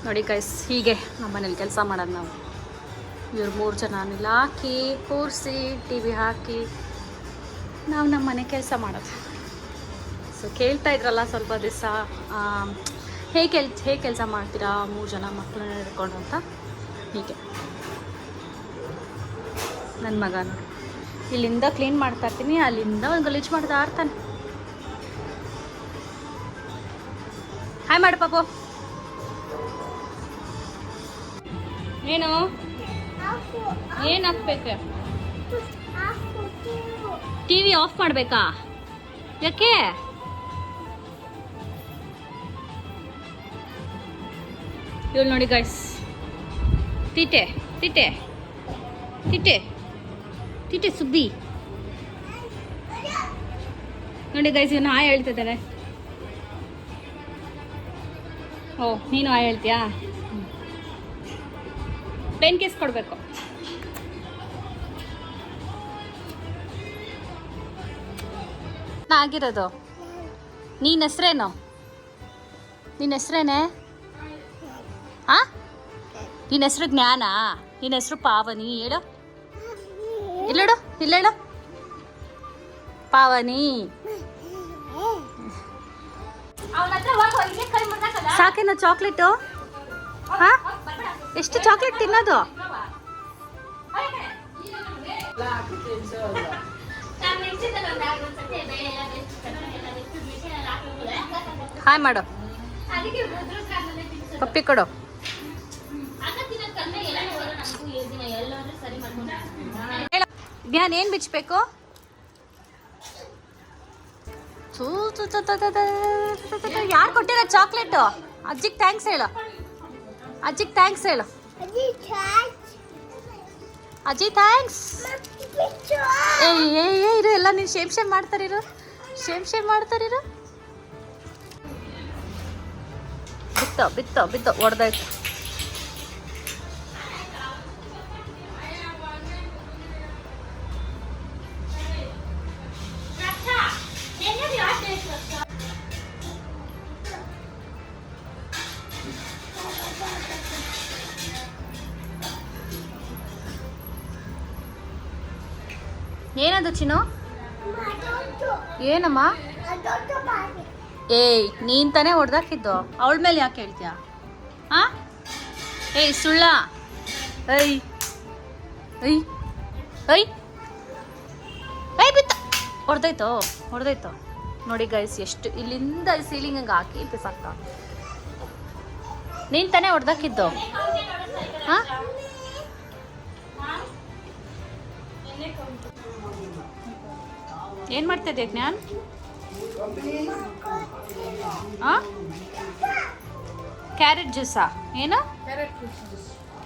ನೋಡಿ ಗೈಸ್, ಹೀಗೆ ನಮ್ಮ ಮನೇಲಿ ಕೆಲಸ ಮಾಡೋದು ನಾವು. ಇವ್ರು 3 ಜನನೆಲ್ಲ ಹಾಕಿ ಕೂರಿಸಿ ಟಿ ವಿ ಹಾಕಿ ನಾವು ನಮ್ಮ ಮನೆ ಕೆಲಸ ಮಾಡೋದು. ಸೊ ಕೇಳ್ತಾ ಇದ್ರಲ್ಲ ಸ್ವಲ್ಪ ದಿವಸ ಹೇಗೆ ಕೆಲಸ ಮಾಡ್ತೀರಾ 3 ಜನ ಮಕ್ಕಳನ್ನ ಹಿಡ್ಕೊಂಡು ಅಂತ. ಹೀಗೆ ನನ್ನ ಮಗ ನೋಡಿ, ಇಲ್ಲಿಂದ ಕ್ಲೀನ್ ಮಾಡ್ತಾ ಇರ್ತೀನಿ, ಅಲ್ಲಿಂದ ಒಂದು ಗಲೀಜು ಮಾಡ್ತಾ ಇರ್ತಾನೆ. ಹಾಯ್ ಮಾಡು ಪಾಪು. ಏನು ಹಾಕ್ಬೇಕು? ಟಿ ವಿ ಆಫ್ ಮಾಡಬೇಕಾ? ಯಾಕೆ? ಇವಳು ನೋಡಿ ಗೈಸ್, ತಿಟ್ಟೆ ತಿಟ್ಟೆ ತಿಟ್ಟೆ ತಿಟ್ಟೆ ಸುದ್ದಿ ನೋಡಿ ಗೈಸ್, ಇವನು ಹಾಯ್ ಹೇಳ್ತಿದ್ದಾನೆ. ಓ, ನೀನು ಹಾಯ್ ಹೇಳ್ತೀಯಾ? ಪೆನ್ ಕೇಸ್ ಕೊಡಬೇಕು. ಆಗಿರೋದು. ನೀನ್ ಹೆಸ್ರೇನು? ನಿನ್ನ ಹೆಸ್ರೇನೆ? ನಿನ್ನ ಹೆಸ್ರು ಜ್ಞಾನ, ನಿನ್ನ ಹೆಸ್ರು ಪಾವನಿ. ಹೇಳು, ಇಲ್ಲೇಳು, ಇಲ್ಲೇಳು. ಪಾವನಿ. ಸಾಕೇನೋ ಚಾಕ್ಲೇಟು? ಎಷ್ಟು ಚಾಕ್ಲೇಟ್ ತಿನ್ನೋದು? ಹಾಯ್ ಮಾಡು, ಪಪ್ಪಿ ಕೊಡು. ಧ್ಯಾನ್, ಏನು ಬಿಚ್ಚಬೇಕು? ಯಾರು ಕೊಟ್ಟಿರೋ ಚಾಕ್ಲೇಟು? ಅಜ್ಜಿಗೆ ಥ್ಯಾಂಕ್ಸ್ ಹೇಳು, ಅಜ್ಜಿಗೆ ಥ್ಯಾಂಕ್ಸ್ ಹೇಳು. ಅಜ್ಜಿ ಥ್ಯಾಂಕ್ಸ್. ಇರು, ಎಲ್ಲ ನೀನು ಶೇಮ್ ಮಾಡ್ತಾರಿರು, ಶೇಮ್ ಮಾಡ್ತಾರಿರು. ಬಿತ್ತು ಹೊಡೆದಾಯ್ತು. ಏನದು ಚಿನ್ನು? ಏನಮ್ಮ? ಏಯ್, ನೀನ್ ತಾನೇ ಹೊಡೆದಾಕಿದ್ದು, ಅವಳ ಮೇಲೆ ಯಾಕೆ ಹೇಳ್ತೀಯ? ಏಯ್ ಸುಳ್ಳ. ಐ ಐ ಐ ಐ ಬಿತ್ತ. ಹೊಡೆದೈತೋ ನೋಡಿ ಗೈಸ್, ಎಷ್ಟು ಇಲ್ಲಿಂದ ಸೀಲಿಂಗ್ ಹಾಕಿ ಬಿಸಾಕ್ತ. ನೀನ್ ತಾನೇ ಹೊಡೆದಾಕಿದ್ದು. ಏನ್ ಮಾಡ್ತಾ ಇದೆಯಾ ಜ್ಞಾನ್? ಕ್ಯಾರೆಟ್ ಜ್ಯೂಸಾ? ಏನು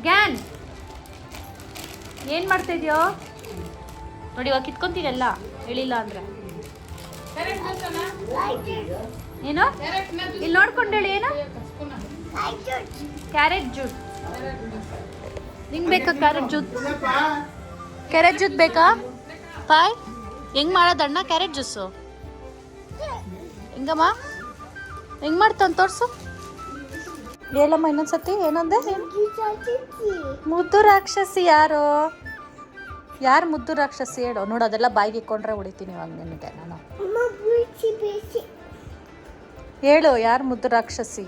ಜ್ಞಾನ್, ಏನ್ ಮಾಡ್ತಾ ಇದೆಯೋ ನೋಡಿ. ಇವಾಗ ಕಿತ್ಕೊಂತೀರಲ್ಲ, ಹೇಳಿಲ್ಲ ಅಂದ್ರೆ. ಏನು? ಇಲ್ಲಿ ನೋಡ್ಕೊಂಡು ಹೇಳಿ. ಏನು? Carrot juice. ನಿಂಗೆ ಬೇಕಾ ಕ್ಯಾರೆಟ್ ಜ್ಯೂಸ್? ಕ್ಯಾರೆಟ್ ಜ್ಯೂಸ್ ಬೇಕಾ? ಪಾಯ್ ಹೆಂಗ್ ಮಾಡೋದಣ್ಣ ಕ್ಯಾರೆಟ್ ಜ್ಯೂಸು? ಹಿಂಗಮ್ಮ ಹೆಂಗ್ ಮಾಡ್ತಾನೆ ತೋರ್ಸು. ಹೇಳಮ್ಮ ಇನ್ನೊಂದ್ಸತಿ. ಏನಂದೆ? ಮುದ್ದು ರಾಕ್ಷಸಿ ಯಾರು ಮುದ್ದು ರಾಕ್ಷಸಿ? ಹೇಳು ನೋಡು. ಅದೆಲ್ಲ ಬಾಯಿಗೆ ಇಕ್ಕೊಂಡ್ರೆ ಹೊಡಿತೀನಿ ಇವಾಗ ನಿನಗೆ ನಾನು. ಹೇಳು, ಯಾರು ಮುದ್ದು ರಾಕ್ಷಸಿ?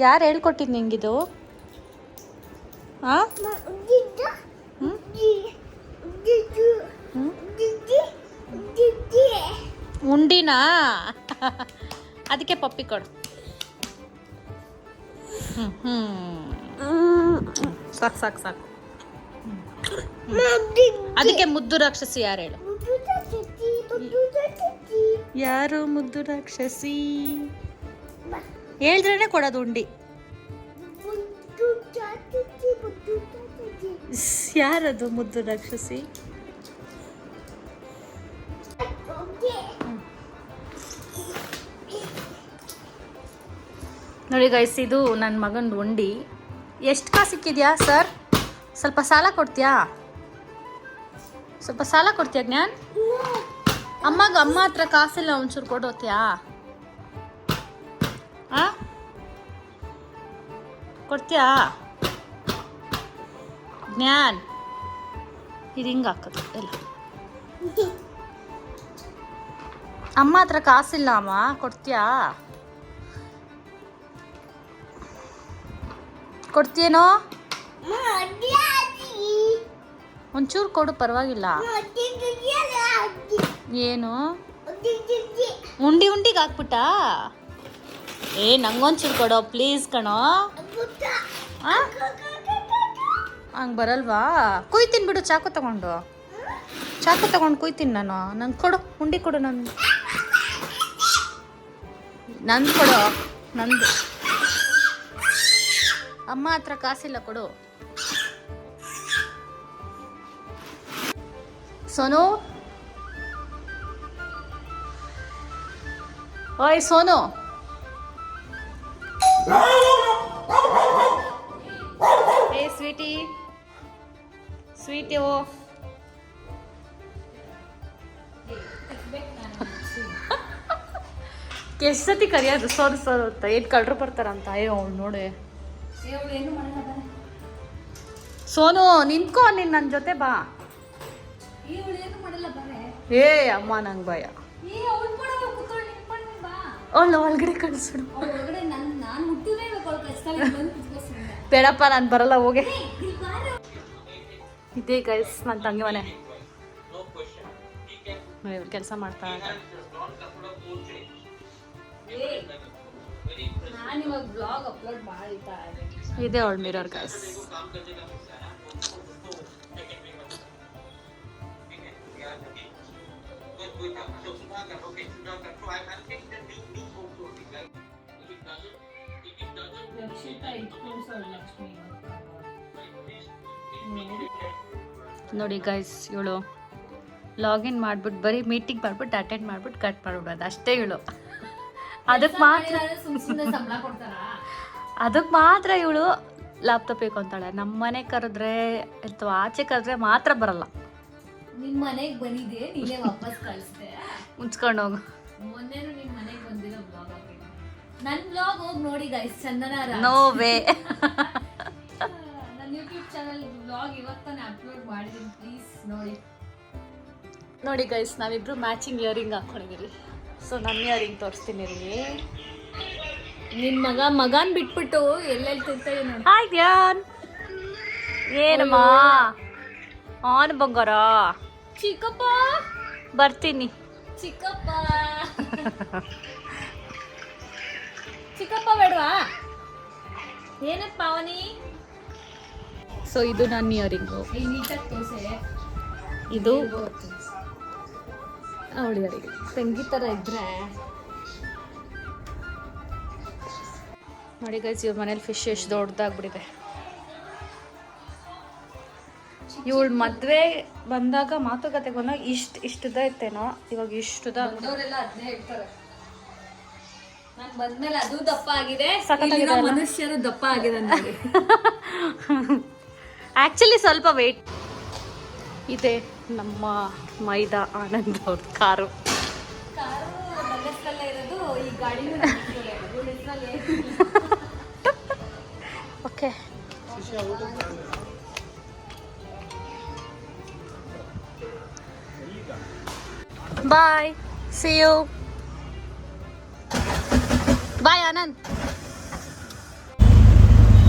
ಯಾರು ಹೇಳ್ಕೊಟ್ಟಿದ್ದು ನಿಂಗಿದು? ಉಂಡಿನಾ? ಅದಕ್ಕೆ ಪಪ್ಪಿ ಕೊಡು. ಸಾಕು. ಅದಕ್ಕೆ ಮುದ್ದು ರಾಕ್ಷಸಿ ಯಾರು ಹೇಳು? ಯಾರು ಮುದ್ದು ರಾಕ್ಷಸಿ? ಹೇಳಿದ್ರೇನೆ ಕೊಡೋದು ಉಂಡಿ. ಯಾರದು ಮುದ್ದು ರಾಕ್ಷಸಿ? ನೋಡಿ ಗೈಸ್, ಇದು ನನ್ನ ಮಗನ ಉಂಡಿ. ಎಷ್ಟು ಕಾಸು ಸಿಕ್ಕಿದ್ಯಾ ಸರ್? ಸ್ವಲ್ಪ ಸಾಲ ಕೊಡ್ತೀಯಾ ಜ್ಞಾನ್? ಅಮ್ಮ ಹತ್ರ ಕಾಸಿಲ್ಲ, ಒಂಚೂರು ಕೊಡೋತ್ಯಾ? ಕೊಡ್ತೀಯಾ ಜ್ಞಾನ್? ಇದು ಹಿಂಗೆ ಹಾಕೋದು ಎಲ್ಲ. ಅಮ್ಮ ಹತ್ರ ಕಾಸಿಲ್ಲ ಅಮ್ಮ, ಕೊಡ್ತೀಯಾ? ಕೊಡ್ತೀಯೇನೋ? ಒಂಚೂರು ಕೊಡು, ಪರವಾಗಿಲ್ಲ. ಏನು ಉಂಡಿ ಉಂಡಿಗೆ ಹಾಕ್ಬಿಟ್ಟಾ? ನಂಗೊಂಚೂರು ಕೊಡೋ ಪ್ಲೀಸ್ ಕಣೋ. ಹಂಗೆ ಬರಲ್ವಾ? ಕುಯ್ತೀನಿ ಬಿಡು, ಚಾಕು ತಗೊಂಡು ಕುಯ್ತೀನಿ ನಾನು. ನಂಗೆ ಕೊಡು, ಉಂಡಿ ಕೊಡು. ನಂದು ಕೊಡು, ನಂದು. ಅಮ್ಮ ಹತ್ರ ಕಾಸಿಲ್ಲ, ಕೊಡು. ಸೋನು, ಓಯ್ ಸೋನು, ಏ ಸ್ವೀಟಿ ಸ್ವೀಟು, ಎಷ್ಟು ಸತಿ ಕರಿಯೋದು ಸೋರು ಅಂತ. ಏನು ಕಳ್ರು ಬರ್ತಾರಂತ. ಅಯ್ಯೋ ಅವ್ಳು ನೋಡಿ. ಸೋನು ನಿಂತ್ಕೋ, ನೀನು ನನ್ನ ಜೊತೆ ಬಾ. ಏ ಅಮ್ಮ ನಂಗೆ ಭಯ. ಅವಳು ಒಳಗಡೆ ಕಳಿಸ್ಬಿಡು. ಬೇಡಪ್ಪ ನಾನು ಬರಲ್ಲ, ಹೋಗೆ. ಇದೇ ಗೈಸ್ ನನ್ನ ತಂಗಿ ಮನೆ. ಕೆಲಸ ಮಾಡ್ತಾ ಇದೆ ಅವಳ ಮಿರರ್ ಗೈಸ್. ನೋಡಿ ಗೈಸ್, ಇವಳು ಲಾಗಿನ್ ಮಾಡ್ಬಿಟ್ಟು ಬರೀ ಮೀಟಿಂಗ್ ಮಾಡ್ಬಿಟ್ಟು ಅಟೆಂಡ್ ಮಾಡ್ಬಿಟ್ಟು ಕಟ್ ಮಾಡ್ಬಿಡೋದು ಅಷ್ಟೇ ಇವಳು. ಅದಕ್ಕೆ ಮಾತ್ರ ಇವಳು ಲ್ಯಾಪ್ಟಾಪ್ ಬೇಕು ಅಂತಾಳೆ. ನಮ್ಮ ಮನೆ ಕರೆದ್ರೆ ಅಥವಾ ಆಚೆ ಕರೆದ್ರೆ ಮಾತ್ರ ಬರಲ್ಲ. ನಿಮ್ಮ ಮನೆಗೆ ಬಂದಿದೆ, ನೀನೇ ವಾಪಸ್ ಕಳಿಸ್ದೆ. ಮುಚ್ಕೊಂಡು ಹೋಗು. ಮೊನ್ನೆನೂ ನಿಮ್ಮ ಮನೆಗೆ ಬಂದಿರೋ ಬ್ಲಾಗ್ ಹಾಕಿದ್ದೆ. ನನ್ನ ಬ್ಲಾಗ್ ಹೋಗಿ ನೋಡಿ guys, Chandana Raj. No way. ನನ್ನ ಯೂಟ್ಯೂಬ್ ಚಾನಲ್ ಬ್ಲಾಗ್ ಇವತ್ತಾನೆ ಅಪ್ಲೋಡ್ ಮಾಡಿದ್ದೀನಿ, ಪ್ಲೀಸ್ ನೋಡಿ. ನೋಡಿ ಗೈಸ್, ನಾವಿಬ್ರು ಮ್ಯಾಚಿಂಗ್ ಇಯರಿಂಗ್ ಹಾಕೊಂಡಿದ್ದೀವಿ. ಸೊ ನನ್ನ ಇಯರಿಂಗ್ ತೋರಿಸ್ತೀನಿ ರೀ. ನಿನ್ನ ಮಗನ್ ಬಿಟ್ಬಿಟ್ಟು ಎಲ್ಲೆಲ್ಲಿ ತಿಂತಾಯಿ ನೋಡಿ. ಹಾಯ್ ಧ್ಯಾನ್, ಏನಮ್ಮ ಆನ್ ಬಂಗಾರ? ಚಿಕ್ಕಪ್ಪ ಬರ್ತೀನಿ. ಚಿಕ್ಕಪ್ಪ ಚಿಕ್ಕಪ್ಪ ಬೇಡವಾ? ಏನಪ್ಪ ಅವನಿ? ಸೊ ಇದು ನನ್ನ ಇಯರಿಂಗು. ನೀಟಾಗಿ ತೋಸೆ. ಇದು ಅವಳ ಇಯರಿಂಗ್. ತಂಗಿ ಥರ ಇದ್ರೆ ನೋಡಿ ಗೈಸ್, ಇವ್ರ ಮನೇಲಿ ಫಿಶ್ ಎಷ್ಟು ದೊಡ್ಡದಾಗ್ಬಿಟ್ಟಿದೆ. ಇವಳು ಮದುವೆ ಬಂದಾಗ ಮಾತುಕತೆಗೆ ಬಂದಾಗ ಇಷ್ಟುದ ಇತ್ತೇನೋ, ಇವಾಗ ಇಷ್ಟುದ. ಬಂದವರೆಲ್ಲ ಅದನ್ನೇ ಹೇಳ್ತಾರೆ. ನಾನು ಬಂದ್ಮೇಲೆ ಅದು ದಪ್ಪ ಆಗಿದೆ, ಮನುಷ್ಯರು ದಪ್ಪ ಆಗಿದೆ ನೋಡಿ. ಆ್ಯಕ್ಚುಲಿ ಸ್ವಲ್ಪ ವೆಯ್ಟ್ ಇದೆ. ನಮ್ಮ ಮೈದಾ ಆನಂದ್ ಅವ್ರ ಕಾರು ನನ್ನ ಹೆಸರಲ್ಲೇ ಇರೋದು, ಈ ಗಾಡಿನೂ okay. Bye, see you. Bye Anand.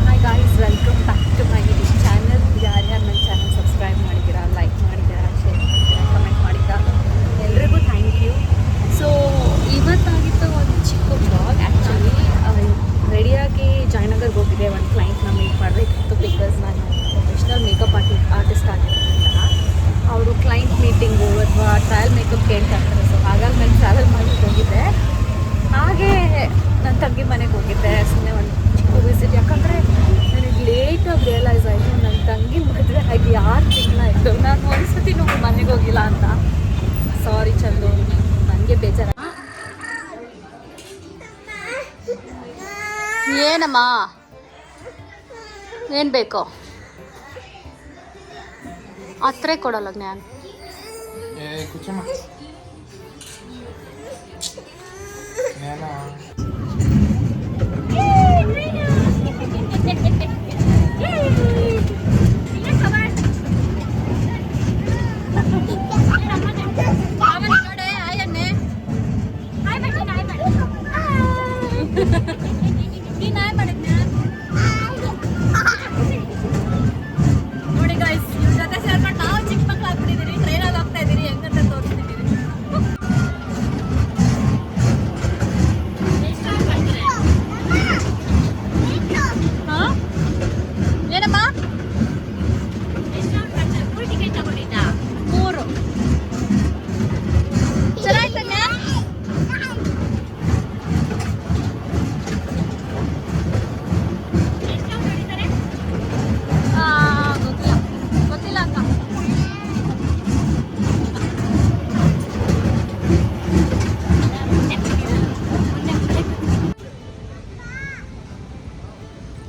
Hi guys, welcome back to my channel. ಯಾರ್ಯಾರು ನನ್ನ ಚಾನಲ್ ಸಬ್ಸ್ಕ್ರೈಬ್ ಮಾಡಿದ್ದೀರಾ, ಲೈಕ್ ಮಾಡಿದ್ದೀರಾ, ಶೇರ್ ಮಾಡಿದ್ದೀರಾ, ಕಮೆಂಟ್ ಮಾಡಿದ್ದೀರಾ, ಎಲ್ರಿಗೂ ಥ್ಯಾಂಕ್ ಯು. ಸೊ ಇವತ್ತಾಗಿತ್ತು ಒಂದು ಚಿಕ್ಕ ಬ್ಲಾಗ್. ಆ್ಯಕ್ಚುಲಿ ರೆಡಿಯಾಗಿ ಜಯನಗರ್ಗೆ ಹೋಗಿದ್ದೆ. ಒಂದು ಕ್ಲೈಂಟ್ನ ಮೀಟ್ ಮಾಡಬೇಕಿತ್ತು. ಬಿಕಾಸ್ ನಾನು ಪ್ರೊಫೆಷ್ನಲ್ ಮೇಕಪ್ ಆರ್ಟಿಸ್ಟ್ ಆಗಿರೋದ್ರಿಂದ ಅವರು ಕ್ಲೈಂಟ್ ಮೀಟಿಂಗು ಅಥವಾ ಟ್ರಯಲ್ ಮೇಕಪ್ ಕೇಳ್ತಾ ಇರ್ತಾರೆ. ಸೊ ಹಾಗಾಗಿ ನಾನು ಟ್ರಾವೆಲ್ ಮಾಡಿ ಹೋಗಿದ್ದೆ. ಹಾಗೆ ನನ್ನ ತಂಗಿ ಮನೆಗೆ ಹೋಗಿದ್ದೆ, ಸುಮ್ಮನೆ ಒಂದು ಚಿಕ್ಕ ವಿಸಿಟ್. ಯಾಕಂದರೆ ನನಗೆ ಲೇಟಾಗಿ ರಿಯಲೈಸ್ ಆಯಿತು ನನ್ನ ತಂಗಿ ಮದುವೆ ಆಗಿ 6 ತಿಂಗಳಾಯಿತು, ನಾನು ಒಂದ್ಸತಿ ನಾವು ಮನೆಗೆ ಹೋಗಿಲ್ಲ ಅಂತ. ಸಾರಿ ಚಂದು, ನನಗೆ ಬೇಜಾರ. ಏನಮ್ಮ, ಏನು ಬೇಕೋ ಹತ್ರ ಕೊಡಲ್ಲ ಜ್ಞಾನ್. ನೀನ್ ನಾಯಿ ಮಾಡಿದ್ನ ನೋಡಿ ಗೈಸ್ ಇವ್ರ ಜೊತೆ ಸೇರ್ಕೊಂಡು ನಾವು ಚಿಕ್ಕ ಮಕ್ಳು ಆಗ್ಬಿಟ್ಟಿದ್ದೀರಿ ಟ್ರೈನಲ್ಲಿ ಹೋಗ್ತಾ ಇದ್ದೀರಿ ಹೆಂಗಂತ ತೋರಿಸ್ತಿದ್ದೀರಿ ಏನಮ್ಮ 3 ಚೆನ್ನಾಯ್ತಲ್ಲ ಗೊತ್ತಿಲ್ಲ ಅಕ್ಕ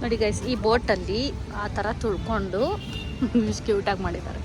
ನೋಡಿ ಗೈಸ್ ಈ ಬೋಟಲ್ಲಿ ಆ ಥರ ತುಳ್ಕೊಂಡು ಇಷ್ಟು ಕ್ಯೂಟಾಗಿ ಮಾಡಿದ್ದಾರೆ